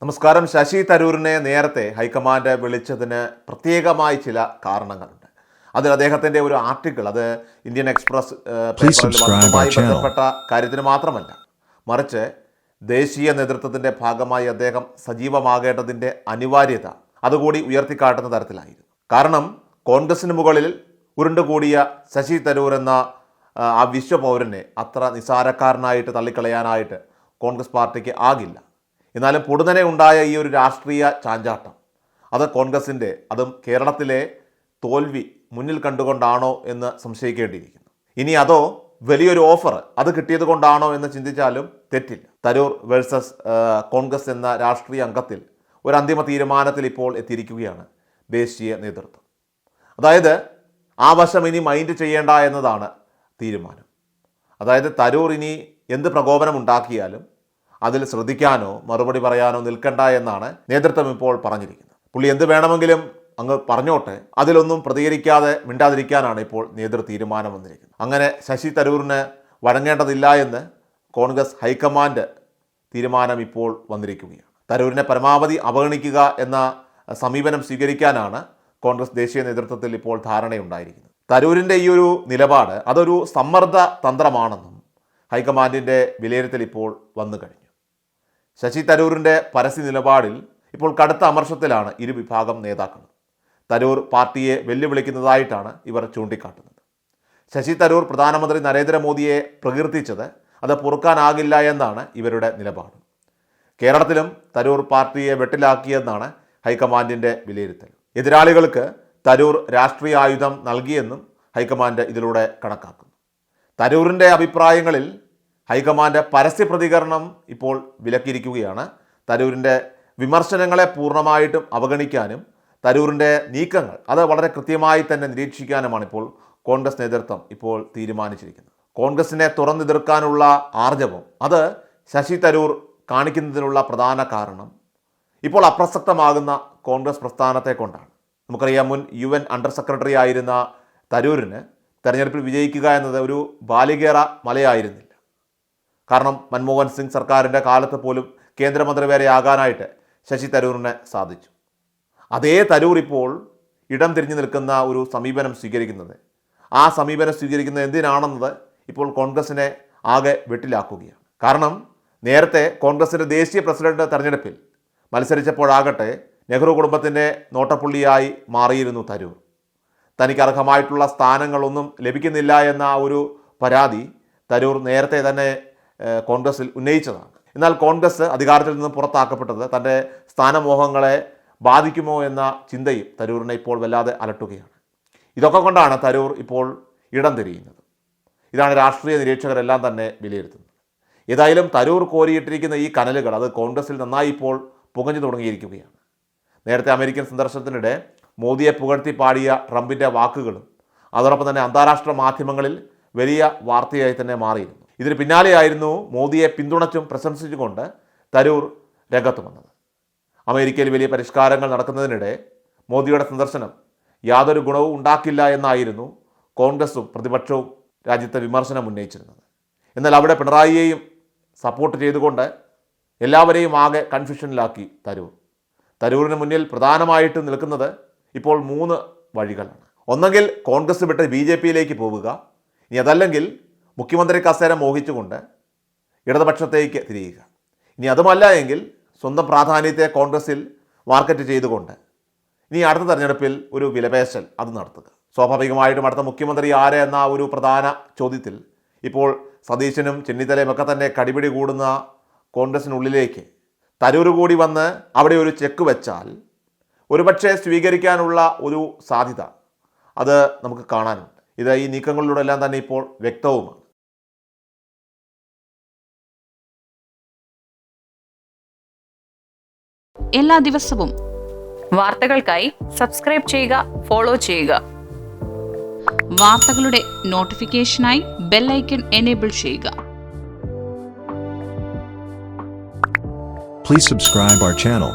നമസ്കാരം. ശശി തരൂരിനെ നേരത്തെ ഹൈക്കമാൻഡ് വിളിച്ചതിന് പ്രത്യേകമായി ചില കാരണങ്ങളുണ്ട്. അതിൽ അദ്ദേഹത്തിൻ്റെ ഒരു ആർട്ടിക്കിൾ, അത് ഇന്ത്യൻ എക്സ്പ്രസ് പേപ്പറുമായി ബന്ധപ്പെട്ട കാര്യത്തിന് മാത്രമല്ല, മറിച്ച് ദേശീയ നേതൃത്വത്തിൻ്റെ ഭാഗമായി അദ്ദേഹം സജീവമാകേണ്ടതിൻ്റെ അനിവാര്യത അതുകൂടി ഉയർത്തിക്കാട്ടുന്ന തരത്തിലായിരുന്നു. കാരണം കോൺഗ്രസിന് മുകളിൽ ഉരുണ്ടുകൂടിയ ശശി തരൂർ എന്ന ആ വിശ്വപൗരനെ അത്ര നിസാരക്കാരനായിട്ട് തള്ളിക്കളയാനായിട്ട് കോൺഗ്രസ് പാർട്ടിക്ക് ആകില്ല. എന്നാലും പൊടുന്നനെ ഉണ്ടായ ഈ ഒരു രാഷ്ട്രീയ ചാഞ്ചാട്ടം, അത് കോൺഗ്രസിൻ്റെ, അതും കേരളത്തിലെ തോൽവി മുന്നിൽ കണ്ടുകൊണ്ടാണോ എന്ന് സംശയിക്കേണ്ടിയിരിക്കുന്നു. ഇനി അതോ വലിയൊരു ഓഫർ അത് കിട്ടിയത് കൊണ്ടാണോ എന്ന് ചിന്തിച്ചാലും തെറ്റില്ല. തരൂർ വേഴ്സസ് കോൺഗ്രസ് എന്ന രാഷ്ട്രീയ അംഗത്തിൽ ഒരു അന്തിമ തീരുമാനത്തിൽ ഇപ്പോൾ എത്തിയിരിക്കുകയാണ് ദേശീയ നേതൃത്വം. അതായത് ആ വശം ഇനി മൈൻഡ് ചെയ്യേണ്ട എന്നതാണ് തീരുമാനം. അതായത് തരൂർ ഇനി എന്ത് പ്രകോപനം ഉണ്ടാക്കിയാലും അതിൽ ശ്രദ്ധിക്കാനോ മറുപടി പറയാനോ നിൽക്കണ്ട എന്നാണ് നേതൃത്വം ഇപ്പോൾ പറഞ്ഞിരിക്കുന്നത്. പുള്ളി എന്ത് വേണമെങ്കിലും അങ്ങ് പറഞ്ഞോട്ടെ, അതിലൊന്നും പ്രതികരിക്കാതെ മിണ്ടാതിരിക്കാനാണ് ഇപ്പോൾ നേതൃ തീരുമാനം വന്നിരിക്കുന്നത്. അങ്ങനെ ശശി തരൂരിന് വഴങ്ങേണ്ടതില്ല എന്ന് കോൺഗ്രസ് ഹൈക്കമാൻഡ് തീരുമാനം ഇപ്പോൾ വന്നിരിക്കുകയാണ്. തരൂരിനെ പരമാവധി അവഗണിക്കുക എന്ന സമീപനം സ്വീകരിക്കാനാണ് കോൺഗ്രസ് ദേശീയ നേതൃത്വത്തിൽ ഇപ്പോൾ ധാരണയുണ്ടായിരിക്കുന്നത്. തരൂരിൻ്റെ ഈ ഒരു നിലപാട് അതൊരു സമ്മർദ്ദ തന്ത്രമാണെന്നും ഹൈക്കമാൻഡിൻ്റെ വിലയിരുത്തൽ ഇപ്പോൾ വന്നു കഴിഞ്ഞു. ശശി തരൂരിൻ്റെ പരസ്യ നിലപാടിൽ ഇപ്പോൾ കടുത്ത അമർഷത്തിലാണ് ഇരു വിഭാഗം നേതാക്കളും. തരൂർ പാർട്ടിയെ വെല്ലുവിളിക്കുന്നതായിട്ടാണ് ഇവർ ചൂണ്ടിക്കാട്ടുന്നത്. ശശി തരൂർ പ്രധാനമന്ത്രി നരേന്ദ്രമോദിയെ പ്രകീർത്തിച്ചത് അത് പൊറുക്കാനാകില്ല എന്നാണ് ഇവരുടെ നിലപാട്. കേരളത്തിലും തരൂർ പാർട്ടിയെ വെട്ടിലാക്കിയെന്നാണ് ഹൈക്കമാൻഡിൻ്റെ വിലയിരുത്തൽ. എതിരാളികൾക്ക് തരൂർ രാഷ്ട്രീയ ആയുധം നൽകിയെന്നും ഹൈക്കമാൻഡ് ഇതിലൂടെ കണക്കാക്കുന്നു. തരൂരിൻ്റെ അഭിപ്രായങ്ങളിൽ ഹൈക്കമാൻഡ് പരസ്യ പ്രതികരണം ഇപ്പോൾ വിലക്കിയിരിക്കുകയാണ്. തരൂരിൻ്റെ വിമർശനങ്ങളെ പൂർണ്ണമായിട്ടും അവഗണിക്കാനും തരൂരിൻ്റെ നീക്കങ്ങൾ അത് വളരെ കൃത്യമായി തന്നെ നിരീക്ഷിക്കാനുമാണ് ഇപ്പോൾ കോൺഗ്രസ് നേതൃത്വം ഇപ്പോൾ തീരുമാനിച്ചിരിക്കുന്നത്. കോൺഗ്രസിനെ തുറന്നെതിർക്കാനുള്ള ആർജവം അത് ശശി തരൂർ കാണിക്കുന്നതിനുള്ള പ്രധാന കാരണം ഇപ്പോൾ അപ്രസക്തമാകുന്ന കോൺഗ്രസ് പ്രസ്ഥാനത്തെ കൊണ്ടാണ്. നമുക്കറിയാം, മുൻ UN അണ്ടർ സെക്രട്ടറി ആയിരുന്ന തരൂരിന് തെരഞ്ഞെടുപ്പിൽ വിജയിക്കുക എന്നത് ഒരു ബാലികേറ മലയായിരുന്നില്ല. കാരണം മൻമോഹൻ സിംഗ് സർക്കാരിൻ്റെ കാലത്ത് പോലും കേന്ദ്രമന്ത്രി വരെ ആകാനായിട്ട് ശശി തരൂരിന് സാധിച്ചു. അതേ തരൂർ ഇപ്പോൾ ഇടം തിരിഞ്ഞു നിൽക്കുന്ന ഒരു സമീപനം സ്വീകരിക്കുന്നത്, ആ സമീപനം സ്വീകരിക്കുന്നത് എന്തിനാണെന്നത് ഇപ്പോൾ കോൺഗ്രസിനെ ആകെ വെട്ടിലാക്കുകയാണ്. കാരണം നേരത്തെ കോൺഗ്രസിൻ്റെ ദേശീയ പ്രസിഡന്റ് തെരഞ്ഞെടുപ്പിൽ മത്സരിച്ചപ്പോഴാകട്ടെ നെഹ്റു കുടുംബത്തിൻ്റെ നോട്ടപ്പുള്ളിയായി മാറിയിരുന്നു തരൂർ. തനിക്ക് അർഹമായിട്ടുള്ള സ്ഥാനങ്ങളൊന്നും ലഭിക്കുന്നില്ല എന്ന ഒരു പരാതി തരൂർ നേരത്തെ തന്നെ കോൺഗ്രസിൽ ഉന്നയിച്ചതാണ്. എന്നാൽ കോൺഗ്രസ് അധികാരത്തിൽ നിന്ന് പുറത്താക്കപ്പെട്ടത് തൻ്റെ സ്ഥാനമോഹങ്ങളെ ബാധിക്കുമോ എന്ന ചിന്തയും തരൂരിനെ ഇപ്പോൾ വല്ലാതെ അലട്ടുകയാണ്. ഇതൊക്കെ കൊണ്ടാണ് തരൂർ ഇപ്പോൾ ഇടം തിരിയുന്നത്. ഇതാണ് രാഷ്ട്രീയ നിരീക്ഷകരെല്ലാം തന്നെ വിലയിരുത്തുന്നത്. ഏതായാലും തരൂർ കോരിയിട്ടിരിക്കുന്ന ഈ കനലുകൾ അത് കോൺഗ്രസിൽ നന്നായി ഇപ്പോൾ പുകഞ്ഞു തുടങ്ങിയിരിക്കുകയാണ്. നേരത്തെ അമേരിക്കൻ സന്ദർശനത്തിനിടെ മോദിയെ പുകഴ്ത്തി പാടിയ ട്രംപിൻ്റെ വാക്കുകളും അതോടൊപ്പം തന്നെ അന്താരാഷ്ട്ര മാധ്യമങ്ങളിൽ വലിയ വാർത്തയായി തന്നെ മാറിയിരുന്നു. ഇതിന് പിന്നാലെയായിരുന്നു മോദിയെ പിന്തുണച്ചും പ്രശംസിച്ചുകൊണ്ട് തരൂർ രംഗത്ത് വന്നത്. അമേരിക്കയിൽ വലിയ പരിഷ്കാരങ്ങൾ നടക്കുന്നതിനിടെ മോദിയുടെ സന്ദർശനം യാതൊരു ഗുണവും ഉണ്ടാക്കില്ല എന്നായിരുന്നു കോൺഗ്രസും പ്രതിപക്ഷവും രാജ്യത്തെ വിമർശനം ഉന്നയിച്ചിരുന്നത്. എന്നാൽ അവിടെ പിണറായിയെയും സപ്പോർട്ട് ചെയ്തുകൊണ്ട് എല്ലാവരെയും ആകെ കൺഫ്യൂഷനിലാക്കി തരൂർ. തരൂരിന് മുന്നിൽ പ്രധാനമായിട്ട് നിൽക്കുന്നത് ഇപ്പോൾ 3 വഴികളാണ്. ഒന്നെങ്കിൽ കോൺഗ്രസ് വിട്ട് BJPയിലേക്ക് പോവുക, ഇനി അതല്ലെങ്കിൽ മുഖ്യമന്ത്രി കസേര മോഹിച്ചുകൊണ്ട് ഇടതുപക്ഷത്തേക്ക് തിരിയുക, ഇനി അതുമല്ല എങ്കിൽ സ്വന്തം പ്രാധാന്യത്തെ കോൺഗ്രസിൽ മാർക്കറ്റ് ചെയ്തുകൊണ്ട് ഇനി അടുത്ത തെരഞ്ഞെടുപ്പിൽ ഒരു വിലപേശൽ അത് നടത്തുക. സ്വാഭാവികമായിട്ടും അടുത്ത മുഖ്യമന്ത്രി ആര് എന്ന ഒരു പ്രധാന ചോദ്യത്തിൽ ഇപ്പോൾ സതീശനും ചെന്നിത്തലയും ഒക്കെ തന്നെ കടിപിടി കൂടുന്ന കോൺഗ്രസിനുള്ളിലേക്ക് തരൂർ കൂടി വന്ന് അവിടെ ഒരു ചെക്ക് വെച്ചാൽ ഒരുപക്ഷെ സ്വീകരിക്കാനുള്ള ഒരു സാധ്യത അത് നമുക്ക് കാണാനുണ്ട്. ഇത് ഈ നീക്കങ്ങളിലൂടെ എല്ലാം തന്നെ ഇപ്പോൾ വ്യക്തവുമാണ്. എല്ലാ ദിവസവും വാർത്തകൾക്കായി സബ്സ്ക്രൈബ് ചെയ്യുക, ഫോളോ ചെയ്യുക. വാർത്തകളുടെ നോട്ടിഫിക്കേഷനായി ബെൽ ഐക്കൺ എനേബിൾ ചെയ്യുക. Please subscribe our channel.